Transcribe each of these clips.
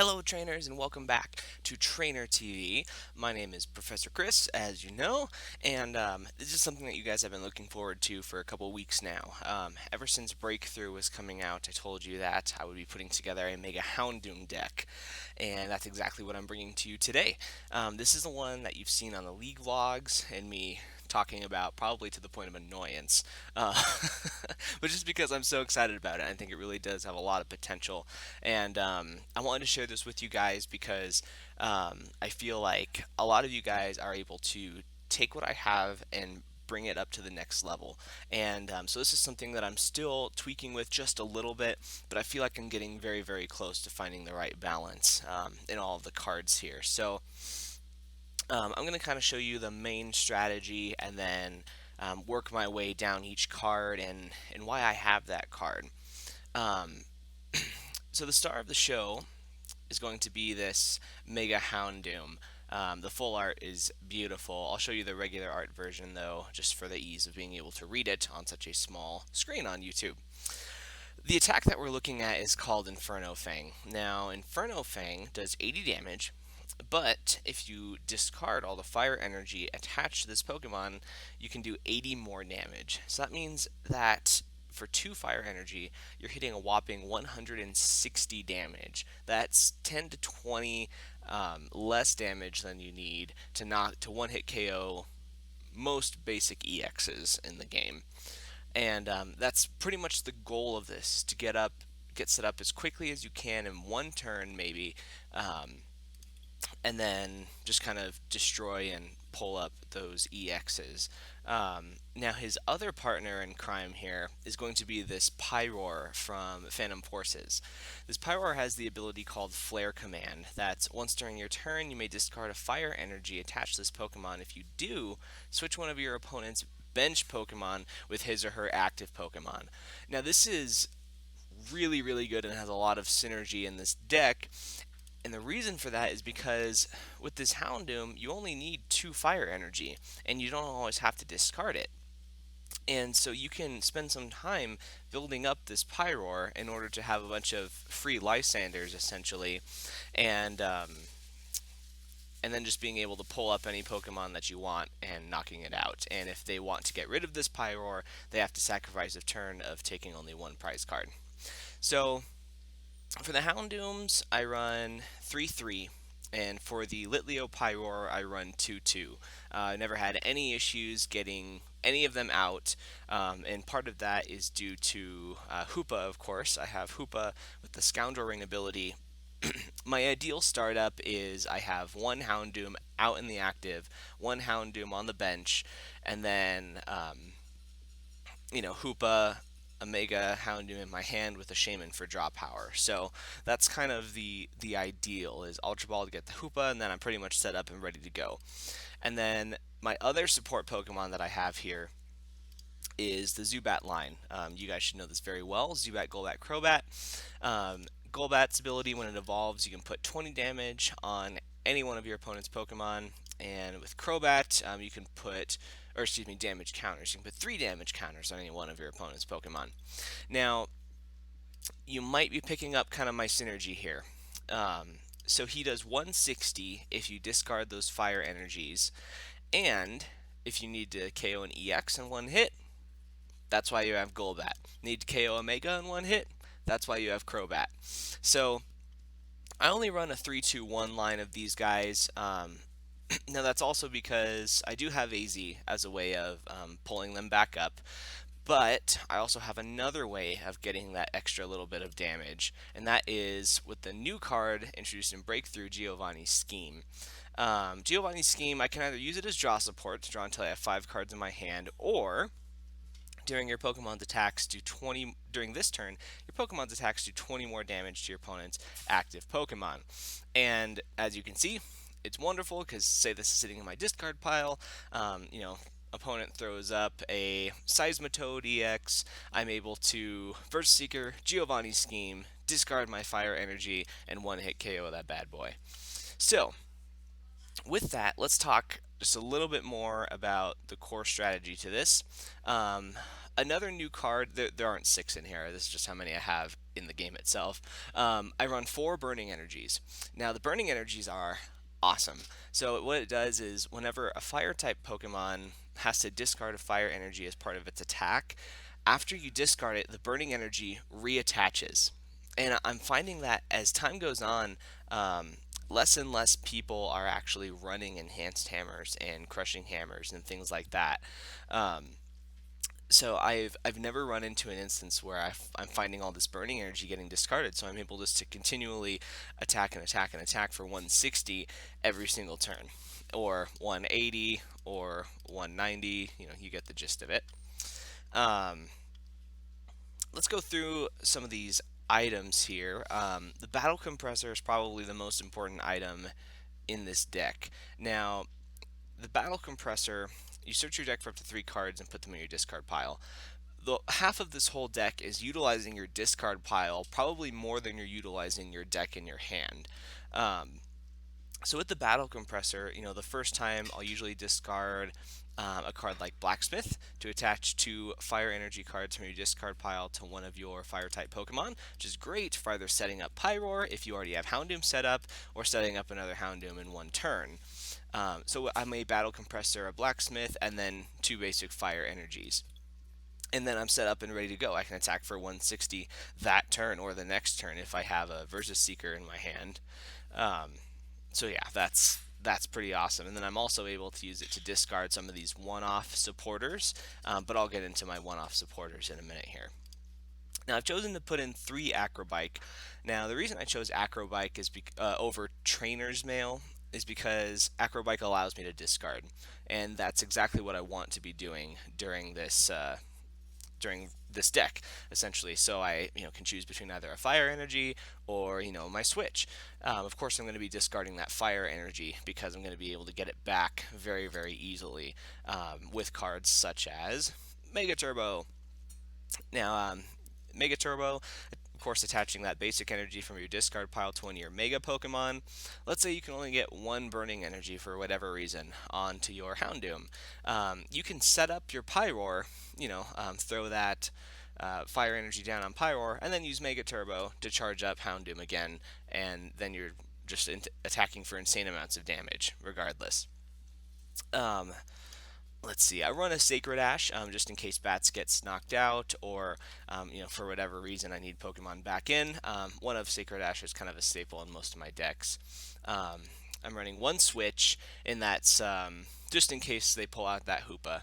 Hello, trainers, and welcome back to Trainer TV. My name is Professor Chris, as you know, and this is something that you guys have been looking forward to for a couple weeks now. Ever since Breakthrough was coming out, I told you that I would be putting together a Mega Houndoom deck, and that's exactly what I'm bringing to you today. This is the one that you've seen on the League vlogs and me talking about probably to the point of annoyance, uh, but just because I'm so excited about it. I think it really does have a lot of potential, and I wanted to share this with you guys because I feel like a lot of you guys are able to take what I have and bring it up to the next level. And so this is something that I'm still tweaking with just a little bit, but I feel like I'm getting very, very close to finding the right balance in all of the cards here. So I'm going to kind of show you the main strategy and then work my way down each card and why I have that card. Um, so the star of the show is going to be this Mega Houndoom. The full art is beautiful. I'll show you the regular art version though, just for the ease of being able to read it on such a small screen on YouTube. The attack that we're looking at is called Inferno Fang. Now, Inferno Fang does 80 damage, but if you discard all the fire energy attached to this Pokemon, you can do 80 more damage. So that means that for 2 fire energy, you're hitting a whopping 160 damage. That's 10 to 20 less damage than you need to one hit KO most basic EXs in the game. And that's pretty much the goal of this, to get set up as quickly as you can in one turn maybe, and then just kind of destroy and pull up those EXs. Now his other partner in crime here is going to be this Pyroar from Phantom Forces. This Pyroar has the ability called Flare Command. That's once during your turn you may discard a fire energy attached to this Pokemon. If you do, switch one of your opponent's bench Pokemon with his or her active Pokemon. Now this is really, really good and has a lot of synergy in this deck. And the reason for that is because with this Houndoom, you only need 2 fire energy, and you don't always have to discard it. And so you can spend some time building up this Pyroar in order to have a bunch of free Lysanders, essentially, and and then just being able to pull up any Pokemon that you want and knocking it out. And if they want to get rid of this Pyroar, they have to sacrifice a turn of taking only 1 prize card. So for the Houndooms, I run 3-3, and for the Litleo Pyroar, I run 2-2. I never had any issues getting any of them out, and part of that is due to Hoopa, of course. I have Hoopa with the Scoundrel Ring ability. My ideal startup is I have 1 Houndoom out in the active, 1 Houndoom on the bench, and then Hoopa, a Mega Houndoom in my hand with a Shaman for draw power. So that's kind of the ideal, is Ultra Ball to get the Hoopa, and then I'm pretty much set up and ready to go. And then my other support Pokemon that I have here is the Zubat line. You guys should know this very well. Zubat, Golbat, Crobat. Golbat's ability, when it evolves, you can put 20 damage on any one of your opponent's Pokemon. And with Crobat, you can put, or excuse me, damage counters. You can put 3 damage counters on any one of your opponent's Pokemon. Now, you might be picking up kind of my synergy here. So he does 160 if you discard those fire energies, and if you need to KO an EX in 1 hit, that's why you have Golbat. Need to KO a Mega in 1 hit, that's why you have Crobat. So I only run a 3-2-1 line of these guys. Now that's also because I do have AZ as a way of pulling them back up, but I also have another way of getting that extra little bit of damage, and that is with the new card introduced in Breakthrough, Giovanni's Scheme. Giovanni's Scheme, I can either use it as draw support to draw until I have 5 cards in my hand, or during your Pokemon's attacks do 20 during this turn, your Pokemon's attacks do 20 more damage to your opponent's active Pokemon. And as you can see, it's wonderful because say this is sitting in my discard pile, opponent throws up a Seismitoad EX, I'm able to Burst Seeker, Giovanni's Scheme, discard my fire energy, and 1 hit KO that bad boy. So With that, let's talk just a little bit more about the core strategy to this. Um, Another new card, there aren't six in here, this is just how many I have in the game itself. I run four Burning Energies. Now, the Burning Energies are awesome. So, what it does is whenever a fire type Pokemon has to discard a fire energy as part of its attack, after you discard it, the Burning Energy reattaches. And I'm finding that as time goes on, um, less and less people are actually running enhanced hammers and crushing hammers and things like that. Um, so I've never run into an instance where I'm finding all this burning energy getting discarded. So I'm able just to continually attack and attack and attack for 160 every single turn, or 180 or 190. You get the gist of it. Um, let's go through some of these items here. The battle compressor is probably the most important item in this deck. Now, the battle compressor, you search your deck for up to three cards and put them in your discard pile. The half of this whole deck is utilizing your discard pile, probably more than you're utilizing your deck in your hand. Um, so with the battle compressor, the first time I'll usually discard a card like Blacksmith to attach two fire energy cards from your discard pile to one of your fire type Pokemon, which is great for either setting up Pyroar if you already have Houndoom set up, or setting up another Houndoom in one turn. So I'm a battle compressor, a blacksmith, and then two basic fire energies. And then I'm set up and ready to go. I can attack for 160 that turn or the next turn if I have a Versus Seeker in my hand. Um, so yeah, that's pretty awesome. And then I'm also able to use it to discard some of these one-off supporters, but I'll get into my one-off supporters in a minute here. Now I've chosen to put in three Acrobike. Now the reason I chose Acrobike is over Trainer's Mail is because Acrobike allows me to discard, and that's exactly what I want to be doing during this deck, essentially. So I can choose between either a fire energy or my switch. Of course, I'm going to be discarding that fire energy because I'm going to be able to get it back very, very easily with cards such as Mega Turbo. Now, Mega Turbo, of course, attaching that basic energy from your discard pile to one of your Mega Pokemon. Let's say you can only get one burning energy for whatever reason onto your Houndoom. You can set up your Pyroar, throw that fire energy down on Pyroar, and then use Mega Turbo to charge up Houndoom again, and then you're just attacking for insane amounts of damage, regardless. Um, let's see. I run a Sacred Ash just in case Bats gets knocked out, or for whatever reason I need Pokemon back in. One of Sacred Ash is kind of a staple in most of my decks. Um, I'm running one switch, and that's just in case they pull out that Hoopa.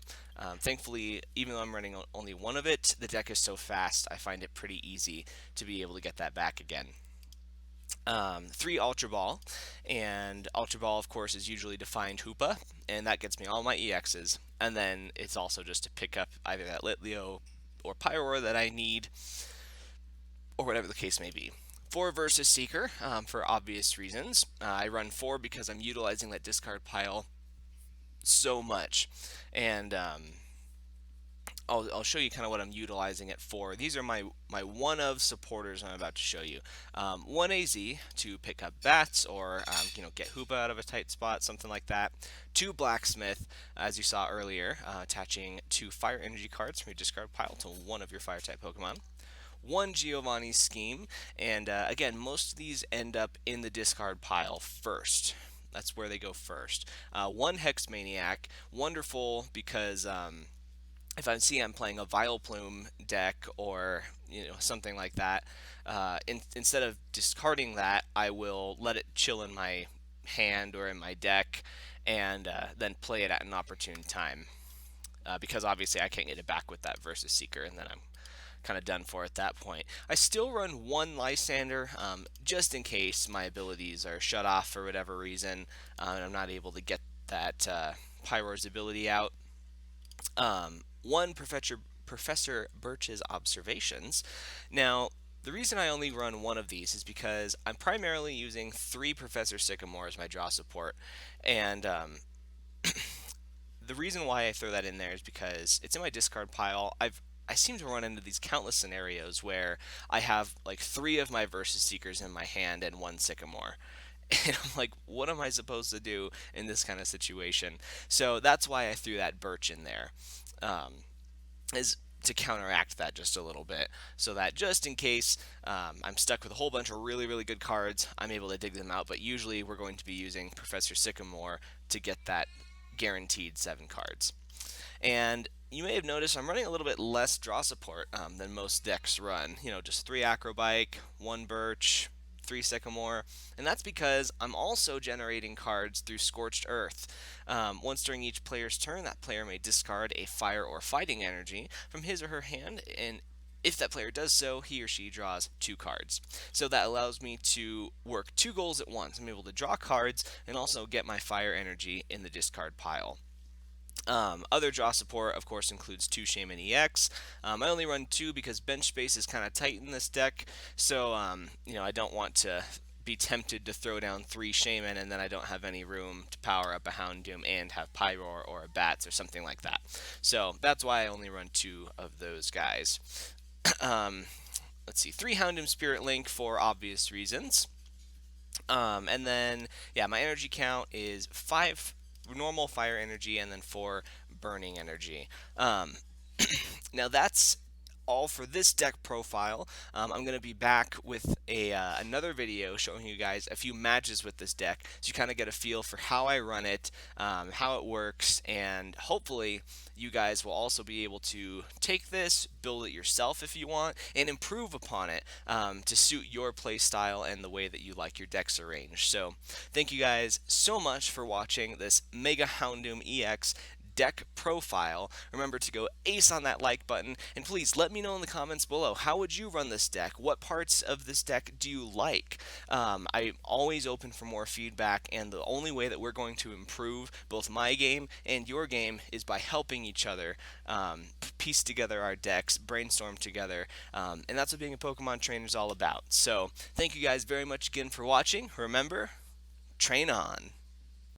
Thankfully, even though I'm running only one of it, the deck is so fast, I find it pretty easy to be able to get that back again. Three Ultra Ball, and Ultra Ball, of course, is usually defined Hoopa, and that gets me all my EXs. And then it's also just to pick up either that Litleo or Pyroar that I need, or whatever the case may be. Four Versus Seeker, for obvious reasons. I run four because I'm utilizing that discard pile so much, and I'll show you kind of what I'm utilizing it for. These are my one of supporters I'm about to show you. One AZ to pick up bats or get Hoopa out of a tight spot, something like that. Two Blacksmith, as you saw earlier, attaching two Fire Energy cards from your discard pile to one of your Fire type Pokemon. One Giovanni's Scheme, and again, most of these end up in the discard pile first. That's where they go first. One Hex Maniac, wonderful because if I see I'm playing a Vileplume deck or something like that, instead of discarding that, I will let it chill in my hand or in my deck, and then play it at an opportune time. Because obviously I can't get it back with that Versus Seeker, and then I'm kind of done for at that point. I still run one Lysander just in case my abilities are shut off for whatever reason, and I'm not able to get that Pyroar's ability out. One Professor Birch's observations. Now, the reason I only run one of these is because I'm primarily using three Professor Sycamore as my draw support, and the reason why I throw that in there is because it's in my discard pile. I seem to run into these countless scenarios where I have like three of my Versus Seekers in my hand and one Sycamore, And I'm like, what am I supposed to do in this kind of situation? So that's why I threw that birch in there. Um, is to counteract that just a little bit, so that just in case I'm stuck with a whole bunch of really, really good cards, I'm able to dig them out. But usually we're going to be using Professor Sycamore to get that guaranteed 7 cards. And you may have noticed I'm running a little bit less draw support than most decks run. Just 3 Acrobike, 1 Birch, 3 Sycamore, and that's because I'm also generating cards through Scorched Earth. Once during each player's turn, that player may discard a fire or fighting energy from his or her hand, and if that player does so, he or she draws 2 cards. So that allows me to work 2 goals at once. I'm able to draw cards and also get my fire energy in the discard pile. Other draw support, of course, includes 2 Shaman EX. I only run 2 because bench space is kind of tight in this deck, so I don't want to be tempted to throw down 3 Shaman and then I don't have any room to power up a Houndoom and have Pyroar or a Bats or something like that. So that's why I only run 2 of those guys. um, let's see, 3 Houndoom Spirit Link for obvious reasons. And then, yeah, my energy count is 5 normal fire energy and then 4 burning energy. Now that's all for this deck profile. I'm going to be back with another video showing you guys a few matches with this deck, so you kind of get a feel for how I run it, how it works, and hopefully you guys will also be able to take this, build it yourself if you want, and improve upon it to suit your play style and the way that you like your decks arranged. So thank you guys so much for watching this Mega Houndoom EX deck profile. Remember to go ace on that like button, and please let me know in the comments below, how would you run this deck? What parts of this deck do you like? I'm always open for more feedback, and the only way that we're going to improve both my game and your game is by helping each other piece together our decks, brainstorm together, and that's what being a Pokemon trainer is all about. So thank you guys very much again for watching. Remember, train on.